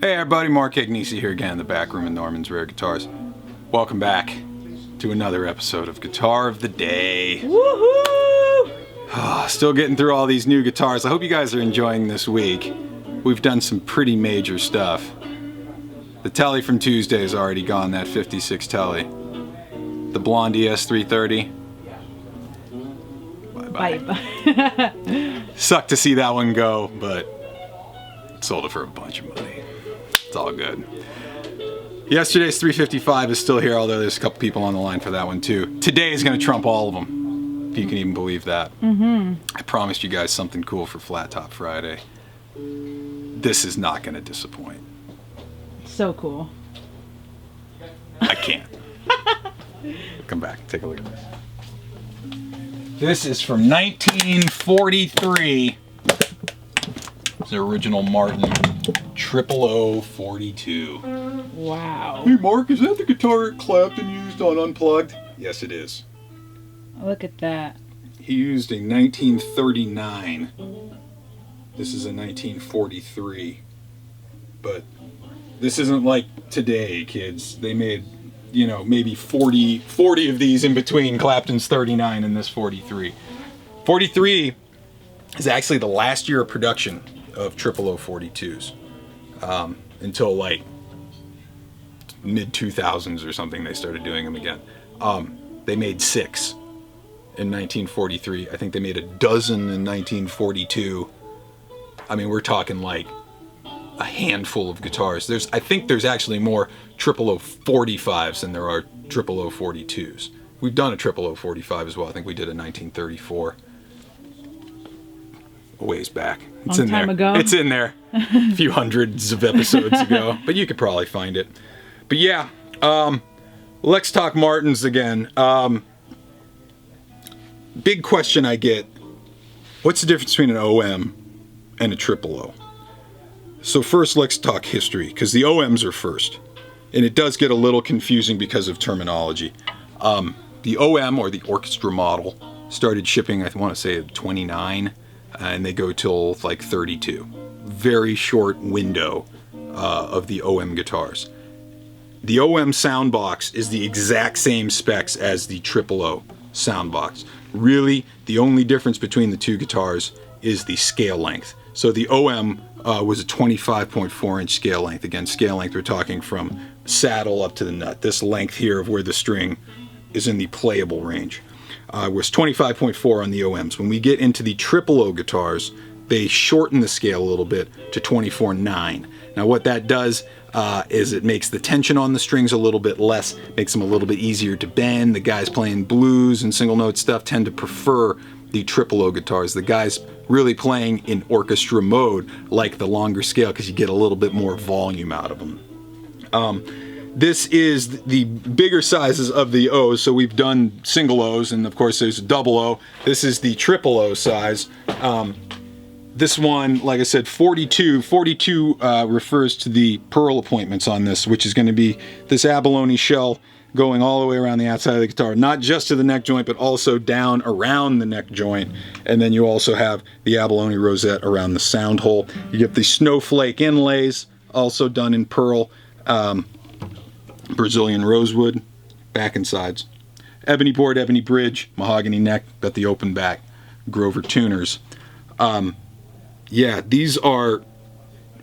Hey everybody, Mark Agnesi here again in the back room in Norman's Rare Guitars. Welcome back to another episode of Guitar of the Day. Woohoo! Still getting through all these new guitars. I hope you guys are enjoying this week. We've done some pretty major stuff. The Telly from Tuesday is already gone, that 56 Telly. The Blonde ES330. Bye-bye. Sucked to see that one go, but sold it for a bunch of money. It's all good. Yesterday's 355 is still here, although there's a couple people on the line for that one too. Today is going to trump all of them, if you can even believe that. I promised you guys something cool for Flat Top Friday. This is not going to disappoint. So cool. I can't. Come back, take a look at this. This is from 1943. It's the original Martin 00042. Wow. Hey Mark, is that the guitar Clapton used on Unplugged? Yes, it is. Look at that. He used a 1939. This is a 1943. But this isn't like today, kids. They made, you know, maybe 40 of these in between Clapton's 39 and this 43. 43 is actually the last year of production of 00042s. Until like mid-2000s or something, they started doing them again. They made 6 in 1943. I think they made a dozen in 1942. I mean, we're talking like a handful of guitars. I think there's actually more 00045s than there are 00042s. We've done a 00045 as well. I think we did a 1934. A ways back. It's Long in time there. ago. It's in there. A few hundreds of episodes ago. But you could probably find it. But yeah, let's talk Martins again. Big question I get, what's the difference between an OM and a 000? So first let's talk history, because the OMs are first. And it does get a little confusing because of terminology. The OM, or the orchestra model, started shipping, I want to say, at 29, and they go till like 32. Very short window of the OM guitars. The OM soundbox is the exact same specs as the 000 soundbox. Really, the only difference between the two guitars is the scale length. So the OM was a 25.4 inch scale length. Again, scale length, we're talking from saddle up to the nut. This length here of where the string is in the playable range was 25.4 on the OMs. When we get into the 000 guitars, they shorten the scale a little bit to 24.9. Now what that does is it makes the tension on the strings a little bit less, makes them a little bit easier to bend. The guys playing blues and single note stuff tend to prefer the 000 guitars. The guys really playing in orchestra mode like the longer scale because you get a little bit more volume out of them. This is the bigger sizes of the O's, so we've done single O's, and of course there's a double O. This is the 000 size. This one, like I said, 42. 42 refers to the pearl appointments on this, which is going to be this abalone shell going all the way around the outside of the guitar, not just to the neck joint, but also down around the neck joint. And then you also have the abalone rosette around the sound hole. You get the snowflake inlays, also done in pearl. Brazilian Rosewood, back and sides. Ebony board, ebony bridge, mahogany neck, got the open back, Grover tuners. Yeah, these are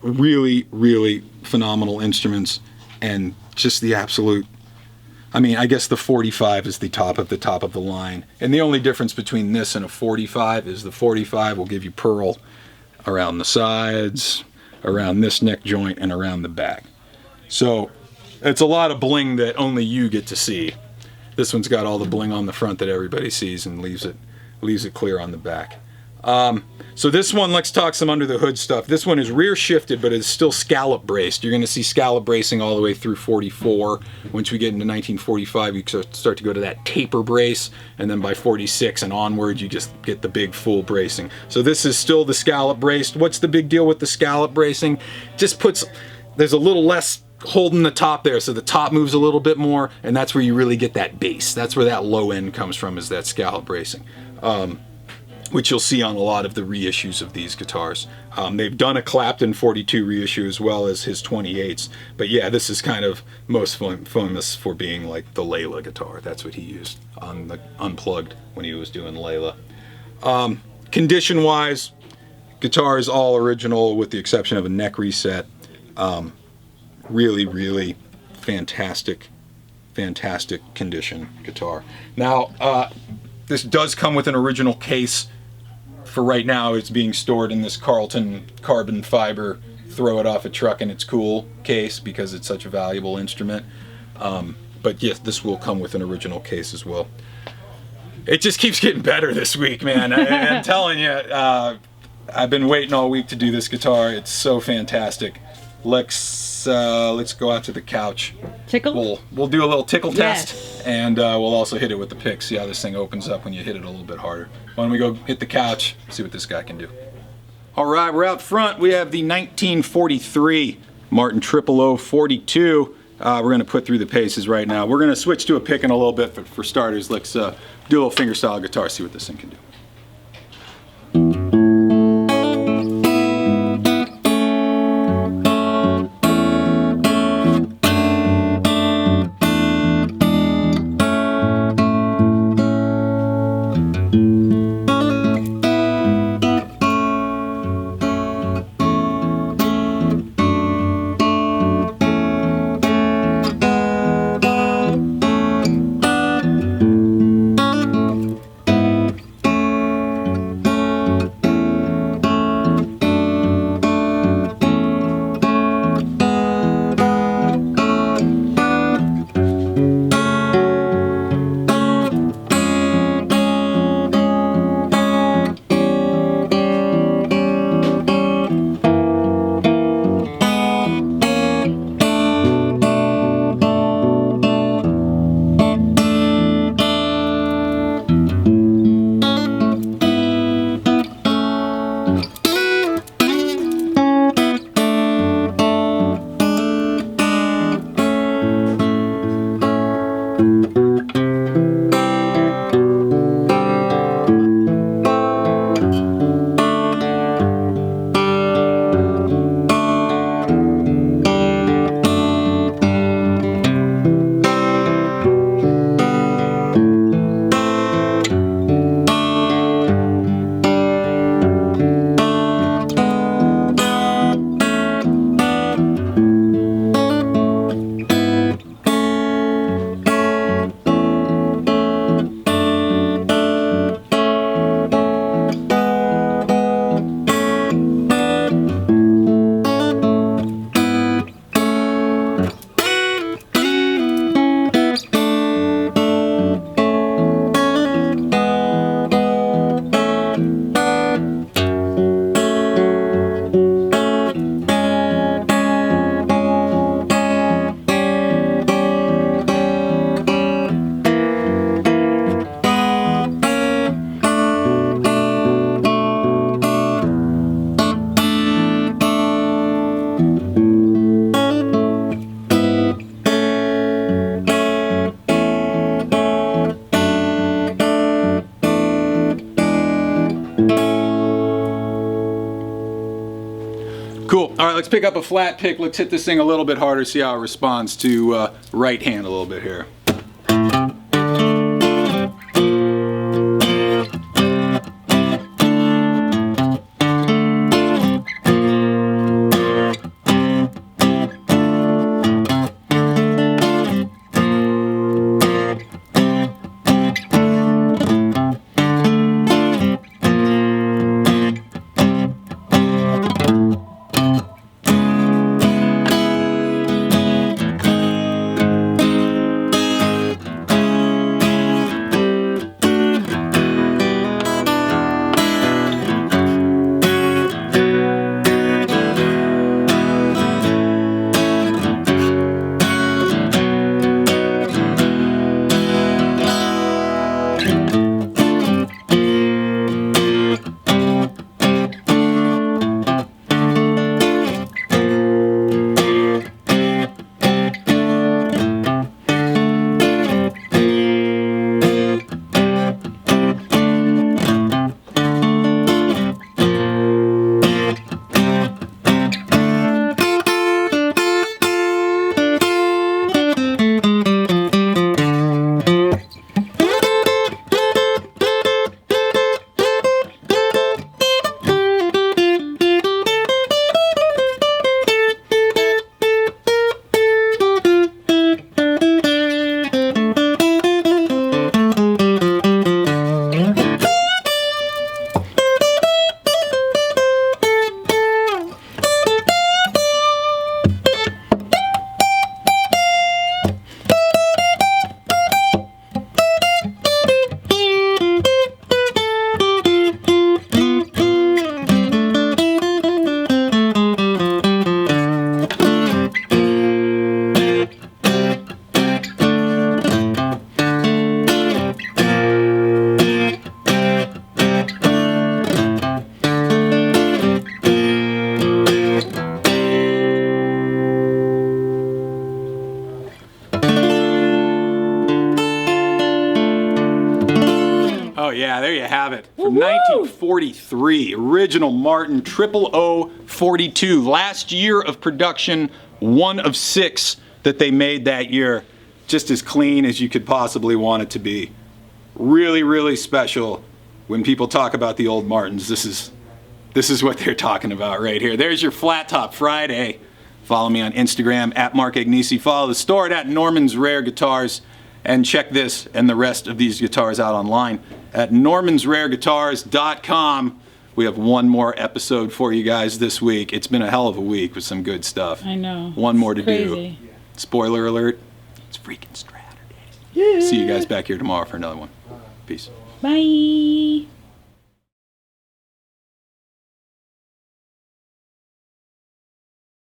really, really phenomenal instruments, and just the absolute, I mean, I guess the 45 is the top of the line. And the only difference between this and a 45 is the 45 will give you pearl around the sides, around this neck joint, and around the back. So it's a lot of bling that only you get to see. This one's got all the bling on the front that everybody sees and leaves it clear on the back. So this one, let's talk some under the hood stuff. This one is rear shifted, but it's still scallop braced. You're going to see scallop bracing all the way through 44. Once we get into 1945, you start to go to that taper brace, and then by 46 and onward, you just get the big full bracing. So this is still the scallop braced. What's the big deal with the scallop bracing? Just there's a little less holding the top there, so the top moves a little bit more, and that's where you really get that bass. That's where that low end comes from, is that scallop bracing. which you'll see on a lot of the reissues of these guitars. They've done a Clapton 42 reissue as well as his 28s, but yeah, this is kind of most famous for being like the Layla guitar. That's what he used on the Unplugged when he was doing Layla. Condition wise, guitar is all original with the exception of a neck reset. Really fantastic condition guitar. Now this does come with an original case. For right now, it's being stored in this Carlton carbon fiber throw it off a truck and it's cool case because it's such a valuable instrument. But yes, this will come with an original case as well. It just keeps getting better this week, man. I'm telling you, I've been waiting all week to do this guitar. It's so fantastic. Let's go out to the couch. Tickle? We'll do a little tickle Yes. test, and we'll also hit it with the pick. See how this thing opens up when you hit it a little bit harder. Why don't we go hit the couch? See what this guy can do. All right, we're out front. We have the 1943 Martin 000 42. We're going to put through the paces right now. We're going to switch to a pick in a little bit, but for starters, let's do a little fingerstyle guitar. See what this thing can do. Cool. All right, let's pick up a flat pick. Let's hit this thing a little bit harder, see how it responds to right hand a little bit here. have it. From Woohoo! 1943, original Martin 00042. Last year of production, one of 6 that they made that year. Just as clean as you could possibly want it to be. Really, really special. When people talk about the old Martins, this is what they're talking about right here. There's your Flat Top Friday. Follow me on Instagram at Mark Agnesi. Follow the store at Norman's Rare Guitars. And check this and the rest of these guitars out online at normansrareguitars.com. We have one more episode for you guys this week. It's been a hell of a week with some good stuff. I know. One more to Crazy. do. Spoiler alert, it's freaking Saturday. Yeah. See you guys back here tomorrow for another one. Peace. Bye.